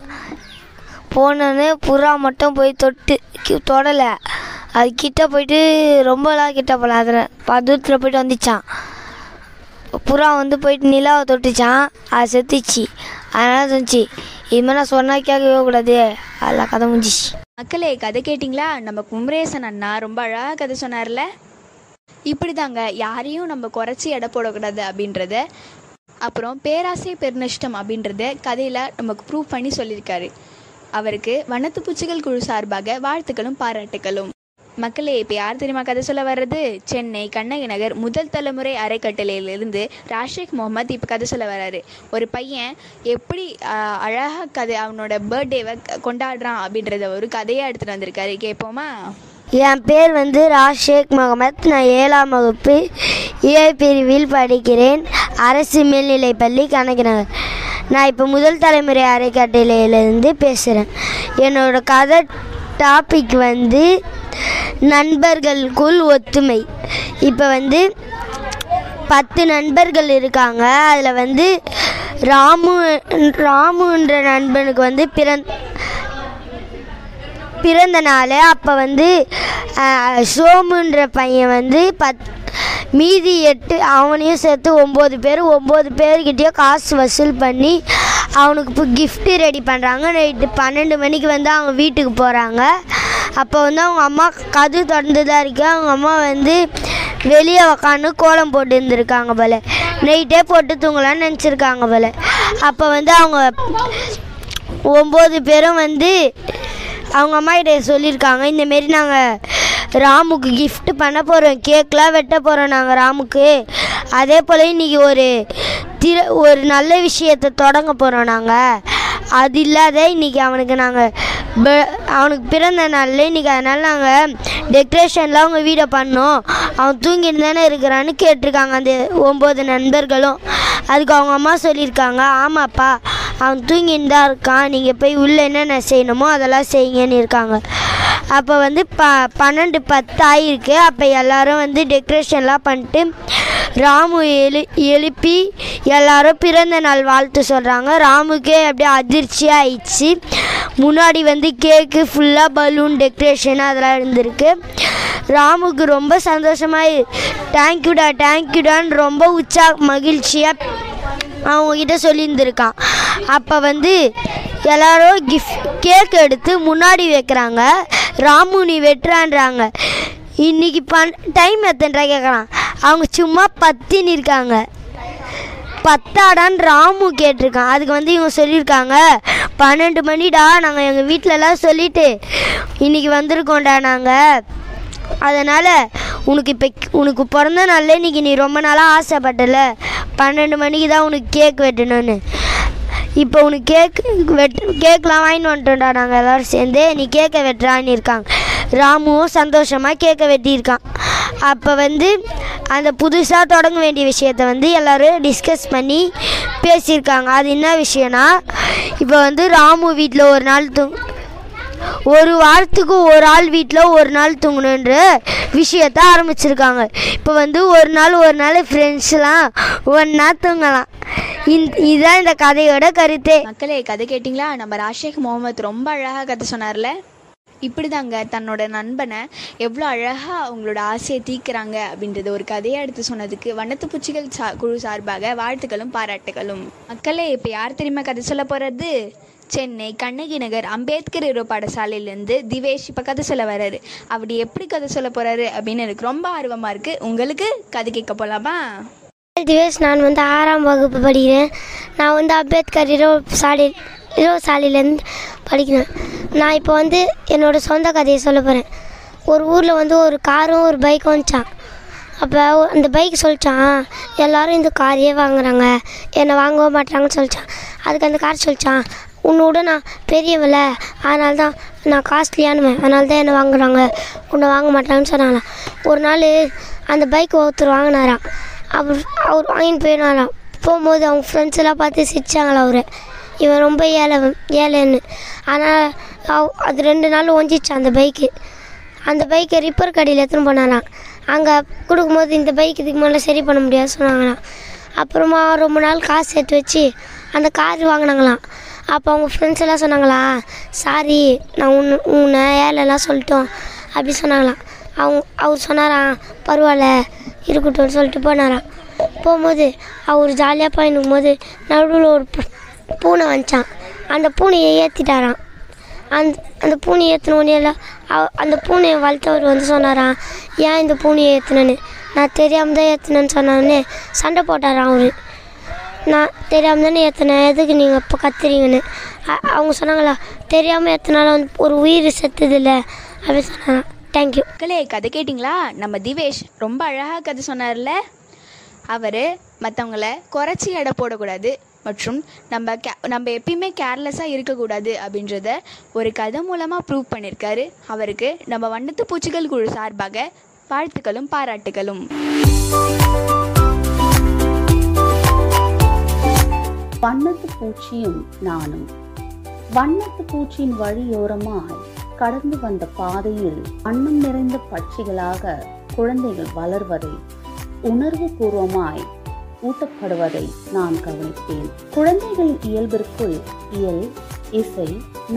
போனோன்னு புறா மட்டும் போய் தொடலை. அது கிட்டே போயிட்டு ரொம்பலாம் கிட்ட போகல, அதில் தூரத்தில் போயிட்டு வந்துச்சான். புறா வந்து போயிட்டு நிலாவை தொட்டுச்சான். அது செத்துச்சு. அதனால சொன்னிச்சு, இதுமாதிரி நான் சொன்னால் கேட்கவே கூடாது. அதெல்லாம் கதை முடிஞ்சிச்சு. மக்களே, கதை கேட்டிங்களா? நம்ம குமரேசன் அண்ணா ரொம்ப அழகாக கதை சொன்னார்ல. இப்படி தாங்க யாரையும் நம்ம குறைச்சி எடை போடக்கூடாது அப்படின்றத, அப்புறம் பேராசை பெருநஷ்டம் அப்படின்றத கதையில் நமக்கு ப்ரூவ் பண்ணி சொல்லியிருக்காரு. அவருக்கு வண்ணத்து பூச்சிகள் குழு சார்பாக வாழ்த்துக்களும் பாராட்டுகளும். மக்களே, இப்போ யார் தெரியுமா கதை சொல்ல வர்றது? சென்னை கண்ணகி நகர் முதல் தலைமுறை அறக்கட்டளையிலிருந்து ராஷிக் முகமது இப்போ கதை சொல்ல வர்றாரு. ஒரு பையன் எப்படி அழகாக கதை அவனோட பர்த்டேவை கொண்டாடுறான் அப்படின்றத ஒரு கதையாக எடுத்துகிட்டு வந்திருக்காரு. கேட்போமா? என் பேர் வந்து ராஷிக் முகமது. நான் 7ஆம் வகுப்பு ஏ பிரிவில் படிக்கிறேன். அரசு மேல்நிலைப்பள்ளி கண்ணகி நகர். நான் இப்போ முதல் தலைமுறை அறக்கட்டளையிலேருந்து பேசுகிறேன். என்னோட கதை டாபிக் வந்து நண்பர்களுக்குள் ஒத்துமை. இப்போ வந்து 10 நண்பர்கள் இருக்காங்க. அதில் வந்து ராமுன்ற நண்பனுக்கு வந்து பிறந்த நாள். அப்போ வந்து சோமுன்ற பையன் வந்து மீதி 8 அவனையும் சேர்த்து 9 பேர்கிட்டயும் காசு வசூல் பண்ணி அவனுக்கு இப்போ கிஃப்ட்டு ரெடி பண்ணுறாங்க. நைட்டு 12 மணிக்கு வந்து அவங்க வீட்டுக்கு போகிறாங்க. அப்போ வந்து அவங்க அம்மா கதவு திறந்து தான் இருக்கு. அவங்க அம்மா வந்து வெளியே உக்காந்து கோலம் போட்டு இருந்திருக்காங்க போல். நைட்டே போட்டு தூங்கலான்னு நினச்சிருக்காங்க போல். அப்போ வந்து அவங்க 9 பேரும் வந்து அவங்க அம்மா கிட்ட சொல்லியிருக்காங்க, இந்தமாரி நாங்கள் ராமுக்கு கிஃப்ட் பண்ண போகிறோம், கேக்லாம் வெட்ட போகிறோம் நாங்கள் ராமுக்கு. அதே போல் இன்றைக்கி ஒரு நல்ல விஷயத்தை தொடங்க போகிறோம் நாங்கள். அது இல்லாத இன்றைக்கி அவனுக்கு பிறந்த நாளில் இன்றைக்கி, அதனால் நாங்கள் டெக்கரேஷன்லாம் அவங்க வீடை பண்ணோம். அவன் தூங்கிட்டு தானே இருக்கிறான்னு கேட்டிருக்காங்க அந்த 9 நண்பர்களும். அதுக்கு அவங்க அம்மா சொல்லியிருக்காங்க, ஆமாப்பா அவன் தூங்கிட்டு தான் இருக்கான், நீங்கள் போய் உள்ளே என்னென்ன செய்யணுமோ அதெல்லாம் செய்யுங்கன்னு இருக்காங்க. அப்போ வந்து 12:10 ஆகிருக்கு. அப்போ எல்லோரும் வந்து டெக்கரேஷன்லாம் பண்ணிட்டு ராமு எழுப்பி எல்லாரும் பிறந்த நாள் வாழ்த்து சொல்கிறாங்க. ராமுக்கே அப்படியே அதிர்ச்சியாக ஆயிடுச்சு. முன்னாடி வந்து கேக்கு ஃபுல்லாக பலூன் டெக்கரேஷன் அதெல்லாம் இருந்திருக்கு. ராமுக்கு ரொம்ப சந்தோஷமாக தேங்க்யூடான்னு ரொம்ப மகிழ்ச்சியாக அவங்கக்கிட்ட சொல்லியிருந்துருக்கான். அப்போ வந்து எல்லோரும் கேக் எடுத்து முன்னாடி வைக்கிறாங்க. ராமு நீ வெட்டுறான்றாங்க. இன்றைக்கி டைம் எத்தனை கேட்குறான். அவங்க சும்மா 10 இருக்காங்க. 10ஆடான்னு ராமு கேட்டிருக்கான். அதுக்கு வந்து இவங்க சொல்லியிருக்காங்க, 12 மணிடா, நாங்கள் எங்கள் வீட்டிலலாம் சொல்லிவிட்டு இன்றைக்கி வந்திருக்கோண்டா நாங்கள், அதனால் உனக்கு பிறந்த நாளில் இன்றைக்கி நீ ரொம்ப நாளாக ஆசைப்பட்டல 12 மணிக்கு தான் உனக்கு கேக் வெட்டணும்னு. இப்போ உனக்கு கேக்லாம் வாங்கிட்டு வந்துட்டோம்டா நாங்கள் எல்லோரும் சேர்ந்து, நீ கேக்கை வெட்டுறான்னு இருக்காங்க. ராமுவும் சந்தோஷமாக கேக்கை வெட்டியிருக்கான். அப்போ அந்த புதுசாக தொடங்க வேண்டிய விஷயத்த எல்லோரும் டிஸ்கஸ் பண்ணி பேசியிருக்காங்க. அது என்ன விஷயம்னா, இப்போ ராமு வீட்டில் ஒரு வாரத்துக்கு ஒரு ஆள் வீட்டில் ஒரு நாள் தூங்கணுன்ற விஷயத்த ஆரம்பிச்சிருக்காங்க. இப்போ ஒரு நாள் ஃப்ரெண்ட்ஸ்லாம் ஒன்றா தூங்கலாம். இதுதான் இந்த கதையோட கருத்து. மக்களே, கதை கேட்டிங்களா? நம்ம ராஷேக் முகமது ரொம்ப அழகாக கதை சொன்னார்ல. இப்படி தாங்க தன்னோட நண்பனை எவ்வளோ அழகாக அவங்களோட ஆசையை தீர்க்குறாங்க அப்படின்றது ஒரு கதையை எடுத்து சொன்னதுக்கு வண்ணத்து பூச்சிகள் குழு சார்பாக வாழ்த்துக்களும் பாராட்டுகளும். மக்களே, இப்போ யார் தெரியுமா கதை சொல்ல போகிறது? சென்னை கண்ணகி நகர் அம்பேத்கர் இரு பாடசாலையிலேருந்து திவேஷ் இப்போ கதை சொல்ல வர்றாரு. அப்படி எப்படி கதை சொல்ல போகிறாரு அப்படின்னு எனக்கு ரொம்ப ஆர்வமாக இருக்குது. உங்களுக்கு கதை கேட்க போகலாமா? திவேஷ், நான் 6ஆம் வகுப்பு படிக்கிறேன். நான் அம்பேத்கர் இரவு சாலையிலேருந்து படிக்கிறேன். நான் இப்போ என்னோடய சொந்த கதையை சொல்ல போகிறேன். ஒரு ஊரில் ஒரு காரும் ஒரு பைக்கும் வந்துச்சான். அப்போ அந்த பைக் சொல்லிச்சான், எல்லோரும் இந்த காரையே வாங்குறாங்க, என்னை வாங்கவே மாட்டாங்கன்னு சொல்லிச்சான். அதுக்கு அந்த கார் சொல்லிச்சான், உன்னோட நான் பெரியவில்ல, அதனால தான் நான் காஸ்ட்லியானுவேன், அதனால தான் என்னை வாங்குறாங்க, உன்னை வாங்க மாட்டாங்கன்னு சொன்னாங்களாம். ஒரு நாள் அந்த பைக் ஒருத்தர் வாங்கினாராம். அவர் வாங்கிட்டு போயினாராம். போகும்போது அவங்க ஃப்ரெண்ட்ஸ் எல்லாம் பார்த்து சிரிச்சாங்களா, இவன் ரொம்ப ஏழைன்னு. ஆனால் அது 2 நாள் ஒஞ்சிச்சான் அந்த பைக்கு. அந்த பைக்கை ரிப்பேர் கடையில் எடுத்துன்னு போனாராம். அங்கே கொடுக்கும்போது இந்த பைக் இதுக்கு மேலே சரி பண்ண முடியாது சொன்னாங்களாம். அப்புறமா ரொம்ப நாள் காசு சேர்த்து வச்சு அந்த கார் வாங்கினாங்களாம். அப்போ அவங்க ஃப்ரெண்ட்ஸ் எல்லாம் சொன்னாங்களா, சாரி நான் உன்னை ஏழைலாம் சொல்லிட்டோம் அப்படி சொன்னாங்களாம். அவர் சொன்னாராம், பரவாயில்ல இருக்கட்டும்னு சொல்லிட்டு போனாராம். போகும்போது அவர் ஜாலியாக போயிருக்கும் போது நடுவில் ஒரு பூனை வந்துச்சான். அந்த பூனையை ஏற்றிட்டாராம். அந்த பூனையை ஏற்றினோடனே எல்லாம் அந்த பூனையை வளர்த்தவர் சொன்னாராம், ஏன் இந்த பூனையை ஏற்றினேன்னு. நான் தெரியாமல் தான் ஏற்றினேன்னு சொன்னோடனே சண்டை போட்டாராம் அவர். நான் தெரியாமல் தானே ஏற்றினேன், எதுக்கு நீங்கள் இப்போ கத்துறீங்கன்னு. அவங்க சொன்னாங்களா, தெரியாமல் ஏற்றினாலும் ஒரு உயிர் செத்துதில்லை அப்படின்னு சொன்னாங்க. தேங்க்யூ. மக்களே, கதை கேட்டிங்களா? நம்ம திவேஷ் ரொம்ப அழகாக கதை சொன்னார்ல. அவர் மற்றவங்கள குறைச்சி எடை போடக்கூடாது மற்றும் நம்ம எப்பயுமே கேர்லெஸ்ஸாக இருக்கக்கூடாது அப்படின்றத ஒரு கதை மூலமாக ப்ரூவ் பண்ணியிருக்காரு. அவருக்கு நம்ம வண்ணத்து பூச்சிகள் குழு சார்பாக வாழ்த்துக்களும் பாராட்டுகளும். வண்ணத்து பூச்சியும் நானும். வண்ணத்து பூச்சியின் வழியோரமாய் கடந்து வந்த பாதையில் வண்ணம் நிறைந்த பட்சிகளாக குழந்தைகள் வளர்வதை, உணர்வு பூர்வமாய் ஊட்டப்படுவதை நான் கவனித்தேன். குழந்தைகளின் இயல்பிற்குள் இயல், இசை,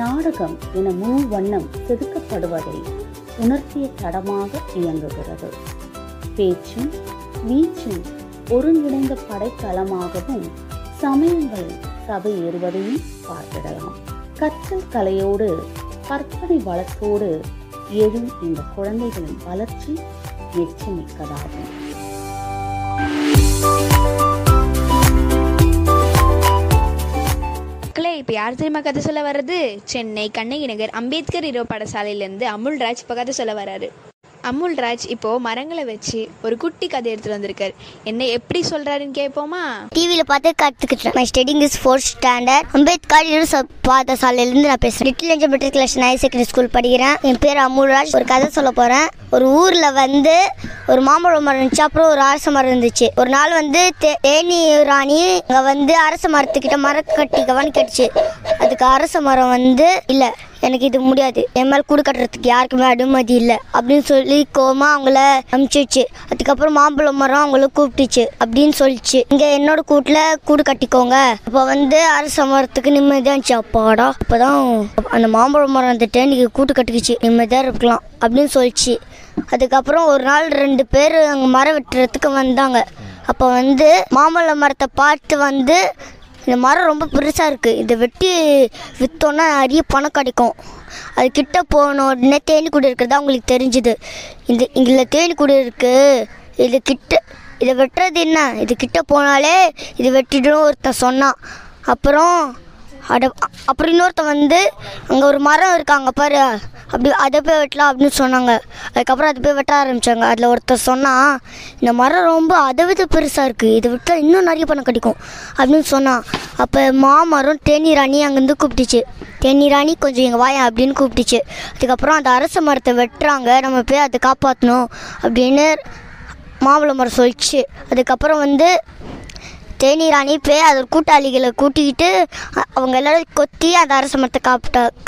நாடகம் என முழு வண்ணம் செதுக்கப்படுவதை உணர்த்திய தடமாக இயங்குகிறது. பேச்சும் வீச்சும் ஒருங்கிணைந்த படைத்தளமாகவும் சமயங்களில் சபை ஏறுவதையும் பார்த்திடலாம். கற்றல் கலையோடு கற்பனை வளத்தோடு எழும் இந்த குழந்தைகளின் வளர்ச்சி எச்சமிக்கதாகும். இப்போ யார் தெரியுமா கதை சொல்ல வர்றது? சென்னை கண்ணகி நகர் அம்பேத்கர் இரவு பாடசாலையிலேருந்து அமுல்ராஜ் இப்போ கதை சொல்ல வர்றாரு. அமுல்ராஜ் இப்போது மரங்களை வச்சு ஒரு குட்டி கதை எடுத்துகிட்டு வந்திருக்காரு. என்ன எப்படி சொல்கிறாருன்னு கேட்போமா? டிவியில் பார்த்து கற்றுக்கிட்டேன். My studying is 4th standard. Ambedkar இரவு பாடசாலையிலேருந்து நான் பேசுகிறேன். Little angel matriculation higher secondary school படிக்கிறேன். என் பேர் அமுல்ராஜ். ஒரு கதை சொல்ல போகிறேன். ஒரு ஊரில் ஒரு மாம்பழம் மரம் இருந்துச்சு, அப்புறம் ஒரு அரச மரம் இருந்துச்சு. ஒரு நாள் தேனி ராணி அங்கே அரச மரத்துக்கிட்ட மரம் கட்டிக்கவான்னு கேட்டுச்சு. அதுக்கு அரச மரம் இல்லை, எனக்கு இது முடியாது, என் மேலே கூடு கட்டுறதுக்கு யாருக்குமே அனுமதி இல்லை அப்படின்னு சொல்லி கோமா அவங்கள அனுப்பிச்சிச்சு. அதுக்கப்புறம் மாம்பழ மரம் அவங்கள கூப்பிட்டுச்சு. அப்படின்னு சொல்லிச்சு, இங்கே என்னோட கூட்டில் கூடு கட்டிக்கோங்க. அப்போ அரச மரத்துக்கு நிம்மதியாக இருந்துச்சு. அப்பாடா, அப்போதான் அந்த மாம்பழ மரம் தேனிக்கு கூட்டு கட்டிக்கிச்சு, நிம்மதியாக இருக்கலாம் அப்படின்னு சொல்லிச்சு. அதுக்கப்புறம் ஒரு நாள் 2 பேர் அங்கே மரம் வெட்டுறதுக்கு வந்தாங்க. அப்போ மாம்பழ மரத்தை பார்த்து இந்த மரம் ரொம்ப பெருசாக இருக்குது, இதை வெட்டி விற்றோன்னா நிறைய பணம் கிடைக்கும். அது கிட்ட போன உடனே தேனி கூடு இருக்கிறதா அவங்களுக்கு தெரிஞ்சுது. இங்கே தேனி கூடு இருக்குது, இதை வெட்டுறது என்ன, இது கிட்ட போனாலே இது வெட்டிடும் ஒருத்தன் சொன்னான். அப்புறம் அப்புறம் இன்னொருத்தன் வந்து அங்கே ஒரு மரம் இருக்காங்க பாரு, அப்படி அதை போய் வெட்டலாம் அப்படின்னு சொன்னாங்க. அதுக்கப்புறம் அதை போய் வெட்ட ஆரம்பித்தாங்க. அதில் ஒருத்தர் சொன்னான், இந்த மரம் ரொம்ப அதை விட பெருசாக இருக்குது, இதை விட்டால் இன்னும் நிறைய பணம் கிடைக்கும் அப்படின்னு சொன்னான். அப்போ மாமரம் தேனி ராணி அங்கேருந்து கூப்பிட்டுச்சு. தேனி ராணி கொஞ்சம் எங்கள் வாயா அப்படின்னு கூப்பிட்டுச்சு. அதுக்கப்புறம் அந்த அரச மரத்தை வெட்டுறாங்க, நம்ம போய் அதை காப்பாற்றணும் அப்படின்னு மாம்பழ மரம் சொல்லிச்சு. அதுக்கப்புறம் வந்து தேனி ராணி போய் அதோட கூட்டாளிகளை கூட்டிக்கிட்டு அவங்க எல்லோரும் கொத்தி அந்த அரச மரத்தை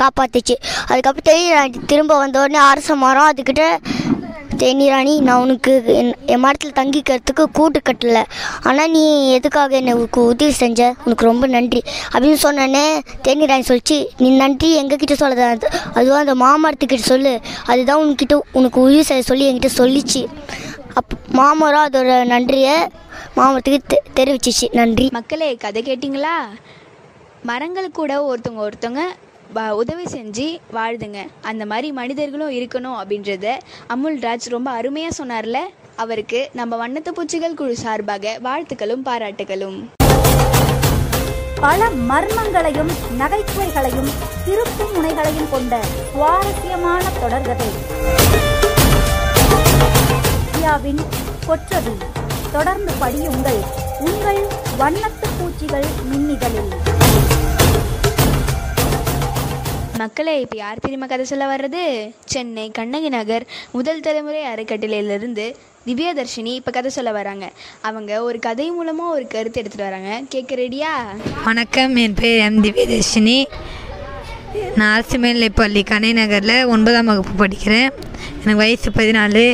காப்பாற்றுச்சு. அதுக்கப்புறம் தேனி ராணி திரும்ப வந்த உடனே அரச மரம் அதுக்கிட்ட, தேனி ராணி, நான் உனக்கு என் மரத்தில் தங்கிக்கிறதுக்கு கூட்டு கட்டலை, ஆனால் நீ எதுக்காக எனக்கு உதவி செஞ்ச, உனக்கு ரொம்ப நன்றி அப்படின்னு சொன்னோன்னே தேனி ராணி சொல்லிச்சு, நீ நன்றி எங்ககிட்ட சொல்லாத, அதுவும் அந்த மாமரத்துக்கிட்ட சொல்லு, அதுதான் உனக்கு உதவி செய்ய சொல்லி என்கிட்ட சொல்லிச்சு. மாமரம் அதோட நன்றியை மாமரத்துக்கு தெரிவிச்சிச்சு. நன்றி. மக்களே, கதை கேட்டிங்களா? மரங்கள் கூட ஒருத்தவங்க உதவி செஞ்சு வாழுதுங்க. அந்த மாதிரி மனிதர்களும் இருக்கணும் அப்படின்றத அமுல்ராஜ் ரொம்ப அருமையாக சொன்னார்ல. அவருக்கு நம்ம வண்ணத்து பூச்சிகள் குழு சார்பாக வாழ்த்துக்களும் பாராட்டுகளும். பல மர்மங்களையும் நகைச்சுவைகளையும் திருப்பும் முனைகளையும் கொண்ட சுவாரஸ்யமான தொடர்கதை இந்தியாவின் கொற்றவில். தொடர்ந்து படியுங்கள் உங்கள் வண்ணத்து பூச்சிகள் மின்னிதழில். மக்களே, இப்போ யார் தெரியுமா கதை சொல்ல வர்றது? சென்னை கண்ணகி நகர் முதல் தலைமுறை அறக்கட்டளையிலிருந்து திவ்யதர்ஷினி இப்போ கதை சொல்ல வராங்க. அவங்க ஒரு கதை மூலமாக ஒரு கருத்து எடுத்துகிட்டு வராங்க. கேட்க ரெடியா? வணக்கம், என் பேர் எம் திவ்யதர்ஷினி. நான் அரசு மேல்நிலைப்பள்ளி கண்ணகி நகரில் 9ஆம் வகுப்பு படிக்கிறேன். எனக்கு வயசு 14.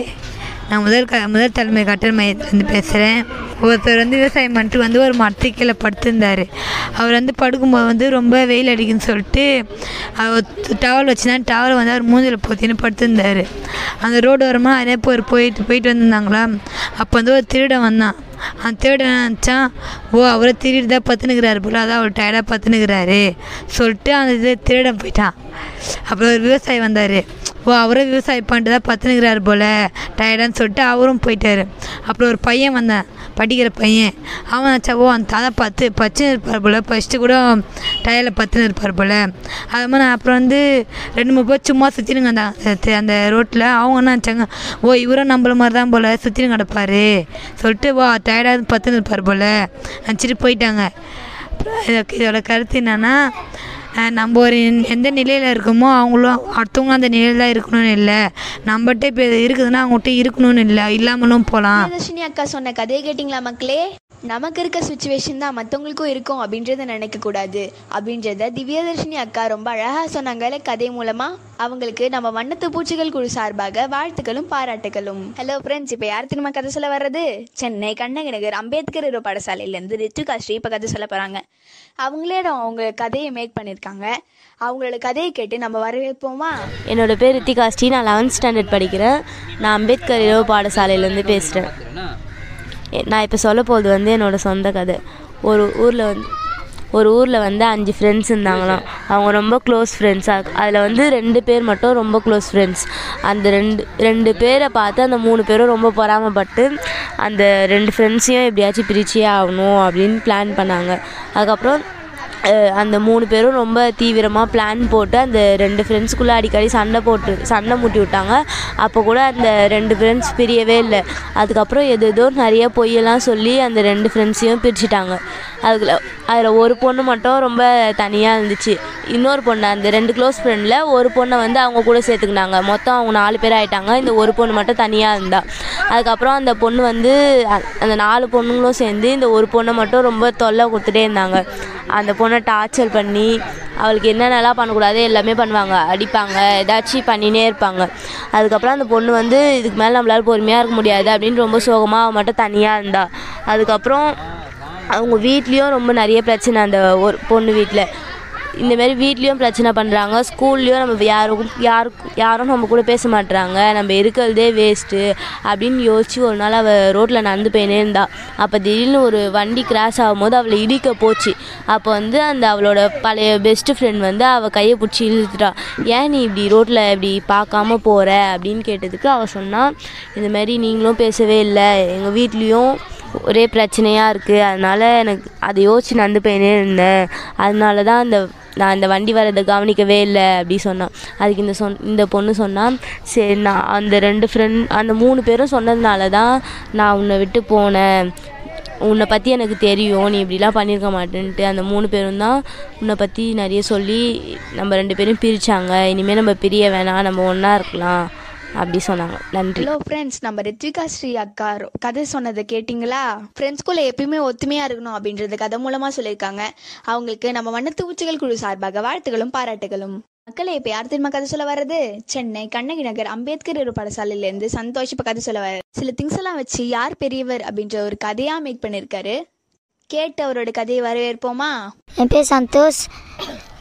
நான் முதல் தலைமை கட்டளை மையத்துலேருந்து பேசுகிறேன். ஒருத்தர் விவசாயம் பண்ணிட்டு ஒரு மரத்துக்கு கீழே படுத்திருந்தார். அவர் படுக்கும்போது ரொம்ப வெயில் அடிக்குன்னு சொல்லிட்டு அவர் டவல் வச்சுதான் டவலை அவர் மூஞ்சில் போத்தின்னு படுத்திருந்தார். அந்த ரோடு ஓரமாக நிறைய பேர் போயிட்டு வந்திருந்தாங்களா. அப்போ ஒரு திருடன் வந்தான். அந்த திருடன் நினச்சான், அவரை திருடி தான் பத்துனுக்கிறாரு போல், அதான் அவர் டயர்டாக பத்துனுக்கிறாரு சொல்லிட்டு அந்த திருடன் போயிட்டான். அப்புறம் ஒரு விவசாயி வந்தார். அவரும் விவசாயம் பண்ணிட்டு தான் பத்துனுக்கிறாரு போல் டயர்டான்னு சொல்லிட்டு அவரும் போயிட்டார். அப்புறம் ஒரு பையன் வந்தான், படிக்கிற பையன். அவன் நினச்சா, அந்த தாத்தா பச்சுன்னு இருப்பார் போல், ஃபஸ்ட்டு கூட டயரில் பத்துன்னு இருப்பார் போல். அது மாதிரி அப்புறம் 2-3 பேர் சும்மா சுற்றினுங்க அந்த ரோட்டில். அவங்க என்ன நினச்சாங்க, இவரும் நம்மள மாதிரி தான் போல் சுற்றின்னு கிடப்பார் சொல்லிட்டு டயர்டாக பத்துன்னு இருப்பார் போல் நினச்சிட்டு போயிட்டாங்க. இதோட கருத்து என்னென்னா, நம்ம ஒரு எந்த நிலையில் இருக்கோமோ அவங்களும் அடுத்தவங்க அந்த நிலையில் தான் இருக்கணும்னு இல்லை, நம்மகிட்ட இப்போ இருக்குதுன்னா அவங்ககிட்ட இருக்கணும்னு இல்லை, இல்லாமலும் போகலாம். தர்ஷினி அக்கா சொன்ன கதையை கேட்டிங்களா மக்களே? நமக்கு இருக்க சுச்சுவேஷன் தான் மற்றவங்களுக்கும் இருக்கும் அப்படின்றத நினைக்கக்கூடாது அப்படின்றத திவ்யதர்ஷினி அக்கா ரொம்ப அழகாக சொன்னாங்கல்ல கதை மூலமாக. அவங்களுக்கு நம்ம வண்ணத்து பூச்சிகள் குழு சார்பாக வாழ்த்துக்களும் பாராட்டுகளும். ஹலோ ஃப்ரெண்ட்ஸ், இப்போ யார் திரும்ப கதை சொல்ல வர்றது? சென்னை கண்ணகி நகர் அம்பேத்கர் இரு பாடசாலையிலேருந்து ரித்துகா ஸ்ரீ இப்போ கதை சொல்ல போகிறாங்க. அவங்களே அவங்க கதையை மேக் பண்ணியிருக்காங்க. அவங்களோட கதையை கேட்டு நம்ம வரவேற்போமா? என்னோடய பேர் ரித்திகா ஸ்ரீ. நான் 11th ஸ்டாண்டர்ட் படிக்கிறேன். நான் அம்பேத்கர் இரவு பாடசாலையிலேருந்து பேசுகிறேன். நான் இப்போ சொல்ல போகிறது என்னோடய சொந்த கதை. ஒரு ஊரில் 5 ஃப்ரெண்ட்ஸ் இருந்தாங்களாம். அவங்க ரொம்ப க்ளோஸ் ஃப்ரெண்ட்ஸாக. அதில் 2 பேர் மட்டும் ரொம்ப க்ளோஸ் ஃப்ரெண்ட்ஸ். அந்த ரெண்டு பேரை பார்த்து அந்த 3 பேரும் ரொம்ப பொறாமப்பட்டு அந்த 2 ஃப்ரெண்ட்ஸையும் எப்படியாச்சும் பிரிச்சே ஆகணும் அப்படின்னு பிளான் பண்ணாங்க. அதுக்கப்புறம் அந்த 3 பேரும் ரொம்ப தீவிரமாக பிளான் போட்டு அந்த 2 ஃப்ரெண்ட்ஸுக்குள்ளே அடிக்கடி சண்டை மூட்டி விட்டாங்க. அப்போ கூட அந்த 2 ஃப்ரெண்ட்ஸ் பிரியவே இல்லை. அதுக்கப்புறம் ஏதோ நிறைய பொய்யெல்லாம் சொல்லி அந்த 2 ஃப்ரெண்ட்ஸையும் பிரிச்சுட்டாங்க. அதில் ஒரு பொண்ணு மட்டும் ரொம்ப தனியாக இருந்துச்சு. இன்னொரு பொண்ணு, அந்த 2 க்ளோஸ் ஃப்ரெண்டில் ஒரு பொண்ணை அவங்க கூட சேர்த்துக்கினாங்க. மொத்தம் அவங்க 4 பேர் ஆகிட்டாங்க. இந்த ஒரு பொண்ணு மட்டும் தனியாக இருந்தா. அதுக்கப்புறம் அந்த பொண்ணு அந்த 4 பொண்ணுங்களும் சேர்ந்து இந்த ஒரு பொண்ணை மட்டும் ரொம்ப தொல்லை கொடுத்துட்டே இருந்தாங்க. அந்த பொண்ணை டார்ச்சர் பண்ணி அவளுக்கு என்னென்னலாம் பண்ணக்கூடாது எல்லாமே பண்ணுவாங்க, அடிப்பாங்க, ஏதாச்சும் பண்ணினே இருப்பாங்க. அதுக்கப்புறம் அந்த பொண்ணு இதுக்கு மேலே நம்மளால் பொறுமையாக இருக்க முடியாது அப்படின்னு ரொம்ப சோகமாக அவள் மட்டும் தனியாக இருந்தா. அதுக்கப்புறம் அவங்க வீட்லேயும் ரொம்ப நிறைய பிரச்சனை. அந்த ஒரு பொண்ணு வீட்டில் இந்தமாரி வீட்லேயும் பிரச்சனை பண்ணுறாங்க. ஸ்கூல்லேயும் நம்ம யாரும் நம்ம கூட பேச மாட்டுறாங்க, நம்ம இருக்கிறதே வேஸ்ட்டு அப்படின்னு யோசித்து ஒரு நாள் அவள் ரோட்டில் நடந்து போயினே இருந்தா. அப்போ திடீர்னு ஒரு வண்டி கிராஸ் ஆகும்போது அவளை இடிக்க போச்சு. அப்போ அந்த அவளோட பழைய பெஸ்ட்டு ஃப்ரெண்ட் அவள் கையை பிடிச்சி இழுத்துட்டா. ஏன் நீ இப்படி ரோட்டில் இப்படி பார்க்காம போகிற அப்படின்னு கேட்டதுக்கு அவள் சொன்னான், இந்தமாரி நீங்களும் பேசவே இல்லை, எங்கள் வீட்லேயும் ஒரே பிரச்சனையாக இருக்குது. அதனால் எனக்கு அதை யோசிச்சு நடந்து போயினே இருந்தேன். அதனால தான் நான் இந்த வண்டி வரதை கவனிக்கவே இல்லை அப்படி சொன்னான். அதுக்கு இந்த பொண்ணு சொன்னால், சரி நான் அந்த 3 பேரும் சொன்னதுனால தான் நான் உன்னை விட்டு போனேன், உன்னை பற்றி எனக்கு தெரியும், நீ இப்படிலாம் பண்ணியிருக்க மாட்டேன்ட்டு அந்த 3 பேரும் தான் உன்னை பற்றி நிறைய சொல்லி நம்ம 2 பேரும் பிரித்தாங்க. இனிமேல் நம்ம பிரிய வேணாம், நம்ம ஒன்றா இருக்கலாம் அப்படி சொன்னாங்க. நன்றி. ஹலோ ஃப்ரெண்ட்ஸ், நம்ம ரித்விகா ஸ்ரீ அக்கா கதை சொன்னதை கேட்டிங்களா? ஃப்ரெண்ட்ஸ்குள்ளே எப்பயுமே ஒத்துமையாக இருக்கணும் அப்படின்றது கதை மூலமாக சொல்லியிருக்காங்க. அவங்களுக்கு நம்ம வண்ணத்து பூச்சிகள் குழு சார்பாக வாழ்த்துகளும் பாராட்டுகளும். மக்களே, இப்போ யார் தெரியுமா கதை சொல்ல வர்றது? சென்னை கண்ணகி நகர் அம்பேத்கர் இரு பாடசாலையிலேருந்து சந்தோஷ் இப்போ கதை சொல்ல வர்றாரு. சில திங்ஸ் எல்லாம் வச்சு யார் பெரியவர் அப்படின்ற ஒரு கதையாக மேக் பண்ணியிருக்காரு. கேட்டு அவரோட கதையை வரவேற்போமா? என் பேர் சந்தோஷ்.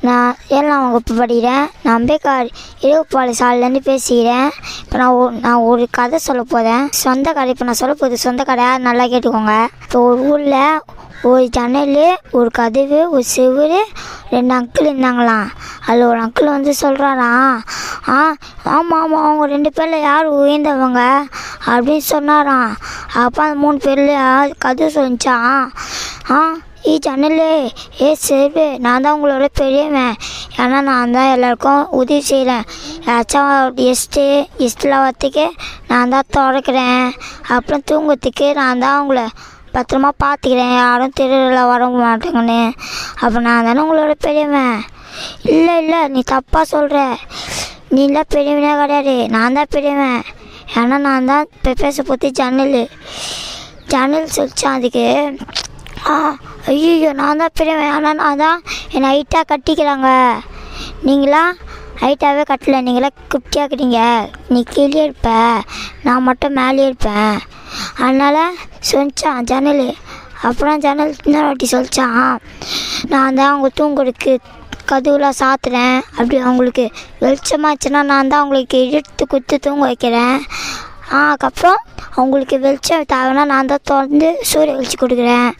நான் 7ஆம் வகுப்பு படிக்கிறேன். நான் அம்பேத்கர் இரவு பாடசாலையிலேருந்து பேசிக்கிறேன். இப்போ நான் ஒரு கதை சொல்ல போகிறேன். சொந்த கதை. இப்போ நான் சொல்ல போகுது சொந்த கதை, நல்லா கேட்டுக்கோங்க. இப்போ ஒரு ஊரில் ஒரு ஜன்னல், ஒரு கதவு, ஒரு செவுரு, 2 அங்கிள் இருந்தாங்களாம். அதில் ஒரு அங்கிள் வந்து சொல்கிறாராம், ஆமாம் அவங்க 2 பேரில் யார் உயர்ந்தவங்க அப்படின்னு சொன்னாராம். அப்போ அந்த 3 பேரில் கதவு சொல்லிச்சான், ஜன்னலே செவு, நான் தான் உங்களோட பெரியவன். ஏன்னா நான் தான் எல்லாருக்கும் உதவி செய்கிறேன். யாராச்சும் கெஸ்ட்டில் வரத்துக்கு நான் தான் திறக்கிறேன். அப்புறம் தூங்குறதுக்கு நான் தான் உங்களை பத்திரமா பார்த்துக்கிறேன், யாரும் திருவிழா வர மாட்டேங்கன்னு. அப்போ நான் தானே உங்களோட பெரியவன். இல்லை நீ தப்பாக சொல்கிற, நீலாம் பெரியவனே கிடையாது, நான் தான் பெரியவன். ஏன்னா நான் தான் பேச போத்தி ஜன்னல் சொல்லிச்சான். அதுக்கு ஐயோ நான் தான் பெரியவன், ஆனால் நான் தான் என்னை ஹைட்டாக கட்டிக்கிறாங்க, நீங்களாம் ஹைட்டாகவே கட்டலை, நீங்களாம் குட்டியாக்குறீங்க, நீ கீழே இருப்ப, நான் மட்டும் மேலே இருப்பேன். அதனால் சொல்லிச்சான் ஜன்னல். அப்புறம் ஜன்னல் இன்னொரு வாட்டி சொல்லிச்சான், நான் தான் அவங்க தூங்குறதுக்கு கதவுலாம் சாத்துறேன், அப்படி அவங்களுக்கு வெளிச்சமாச்சுன்னா நான் தான் அவங்களுக்கு இழுத்து குத்து தூங்க வைக்கிறேன். அதுக்கப்புறம் அவங்களுக்கு வெளிச்சம் தேவைன்னா நான் தான் திறந்து சூரிய வெளிச்சு கொடுக்குறேன்.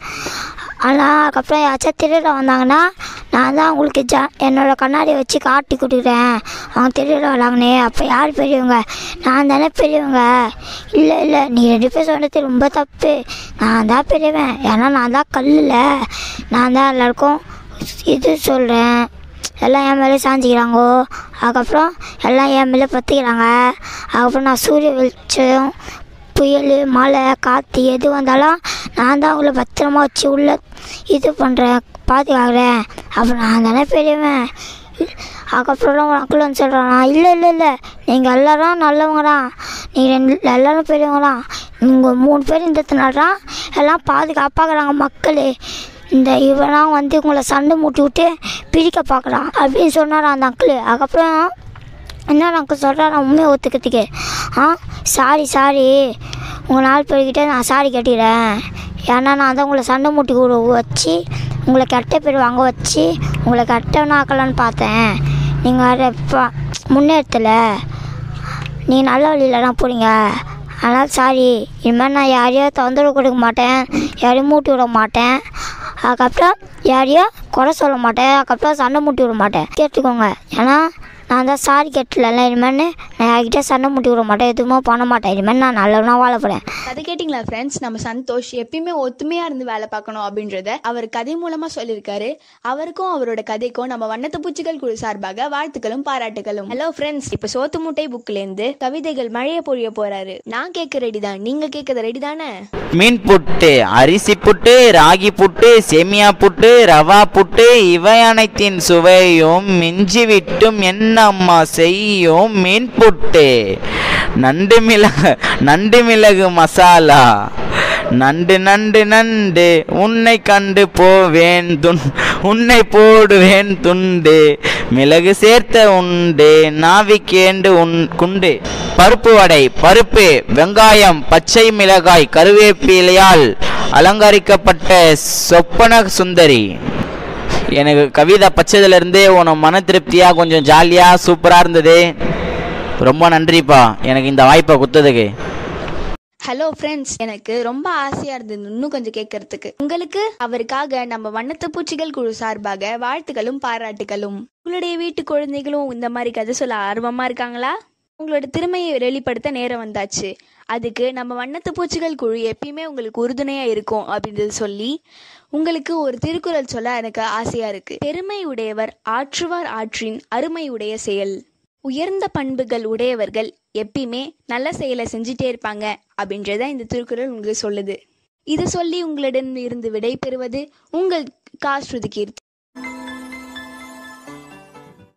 ஆனால் அதுக்கப்புறம் யாராச்சும் திருவிழா வந்தாங்கன்னா நான் தான் அவங்களுக்கு என்னோடய கண்ணாடியை வச்சு காட்டி கொடுக்குறேன், அவங்க திருவிழா வராங்கண்ணே. அப்போ யார் பெரியவங்க? நான் தானே பெரியவங்க. இல்லை நீ 2 பேர் சொன்னது ரொம்ப தப்பு, நான் தான் பெரியவன். ஏன்னா நான் தான் கல்லில், நான் தான் எல்லாருக்கும் இது சொல்கிறேன், எல்லாம் என் மேலே சாஞ்சிக்கிறாங்கோ. அதுக்கப்புறம் எல்லாம் என் மேலே பற்றிக்கிறாங்க. அதுக்கப்புறம் நான் சூரிய வெளிச்சம், புயல், மழை, காற்று எது வந்தாலும் நான் தான் அவங்கள பத்திரமா வச்சு உள்ளே இது பண்ணுறேன், பாதுகாக்கிறேன். அப்புறம் நான் தானே பெரியவன். அதுக்கப்புறம் ஒரு அங்கிள் வந்து சொல்கிறானா, இல்லை நீங்கள் எல்லோரும் நல்லவங்க தான், நீங்கள் எல்லோரும் பெரியவங்க தான், நீங்கள் 3 பேர் இருந்ததுனால தான் எல்லாம் பாதுகாப்பாகிறாங்க மக்கள். இந்த இவனாம் வந்து உங்களை சண்டை மூட்டி விட்டு பிரிக்க பார்க்குறான் அப்படின்னு சொன்னார் அந்த அங்கிள். அதுக்கப்புறம் இன்னொரு அங்கிள் சொல்கிறான் உண்மையை ஒத்துக்கிறதுக்கு, சாரி உங்கள் 4 பேர்கிட்ட நான் சாரி கேட்டுக்கிறேன். ஏன்னா நான் தான் உங்களை சண்டை மூட்டி வச்சு உங்களை கெட்ட பேர் வாங்க வச்சு உங்களை கெட்டவனா ஆக்கலான்னு பார்த்தேன். நீங்கள் வேறு இப்போ முன்னேறத்தில் நீங்கள் நல்ல வழியில் தான் போகிறீங்க. அதனால் சாரி, இனிமேல் நான் யாரையும் தொந்தரவு கொடுக்க மாட்டேன், யாரையும் மூட்டி விட மாட்டேன், அதுக்கப்புறம் யாரையும் குறை சொல்ல மாட்டேன், அதுக்கப்புறம் சண்டை மூட்டி விட மாட்டேன், கேட்டுக்கோங்க. ஏன்னா நான் தான் சாரி கேட்டல, இனிமேல் நான் யார்கிட்ட சண்டை மூட்டி விட மாட்டேன், எதுவுமே பண்ண மாட்டேன், இனிமேல் நான் நல்லவனா வாழ போகிறேன். கதை கேட்டிங்களா ஃப்ரெண்ட்ஸ்? நம்ம சந்தோஷ் எப்பயுமே ஒத்துமையாக இருந்து வேலை பார்க்கணும் அப்படின்றத அவர் கதை மூலமாக சொல்லியிருக்காரு. அவருக்கும் அவரோட கதைக்கும் நம்ம வண்ணத்து பூச்சிகள் குழு சார்பாக வாழ்த்துக்களும் பாராட்டுகளும். ஹலோ ஃப்ரெண்ட்ஸ், இப்போ சோத்து மூட்டை புக்லேருந்து கவிதைகள் மழையை பொழிய போறாரு. நான் கேட்க ரெடி தான், நீங்க கேட்கறது ரெடி தானே? மீன் புட்டு, அரிசி புட்டு, ராகி புட்டு, சேமியா புட்டு, ரவா புட்டு, இவை அனைத்தின் சுவையும் மிஞ்சி விட்டும் என்ன அம்மா செய்யும் மீன் புட்டு. நண்டு மிளகு மசாலா, நண்டு நண்டு நண்டு உன்னை கண்டு போவேன் உன்னை போடுவேன் துண்டு, மிளகு சேர்த்த உண்டு நாவிக்கேண்டு குண்டு. பருப்பு வடை, பருப்பு, வெங்காயம், பச்சை மிளகாய், கருவேப்பிலையால் அலங்கரிக்கப்பட்ட சொப்பன சுந்தரி. எனக்கு கவிதை பச்சையிலேருந்தே உன மன திருப்தியாக கொஞ்சம் ஜாலியாக சூப்பராக இருந்தது. ரொம்ப நன்றிப்பா எனக்கு இந்த வாய்ப்பை கொடுத்ததுக்கு. ஹலோ ஃப்ரெண்ட்ஸ், எனக்கு ரொம்ப ஆசையாக இருந்தது இன்னும் கொஞ்சம் கேட்கறதுக்கு. உங்களுக்கு அவருக்காக நம்ம வண்ணத்து பூச்சிகள் குழு சார்பாக வாழ்த்துக்களும் பாராட்டுகளும். உங்களுடைய வீட்டு குழந்தைகளும் இந்த மாதிரி கதை சொல்ல ஆர்வமாக இருக்காங்களா? உங்களோட திறமையை வெளிப்படுத்த நேரம் வந்தாச்சு. அதுக்கு நம்ம வண்ணத்து பூச்சிகள் குழு எப்பயுமே உங்களுக்கு உறுதுணையாக இருக்கும் அப்படின்றது சொல்லி உங்களுக்கு ஒரு திருக்குறள் சொல்ல எனக்கு ஆசையாக இருக்குது. பெருமை உடையவர் ஆற்றுவார் ஆற்றின் அருமை உடைய செயல். உயர்ந்த பண்புகள் உடையவர்கள் எப்பயுமே நல்ல செயலை செஞ்சுட்டே இருப்பாங்க அப்படின்றத இந்த திருக்குறள் உங்களுக்கு சொல்லுது. இது சொல்லி உங்களிடம் இருந்து விடை பெறுவது உங்கள் கா. ஸ்ருதி கீர்த்தி.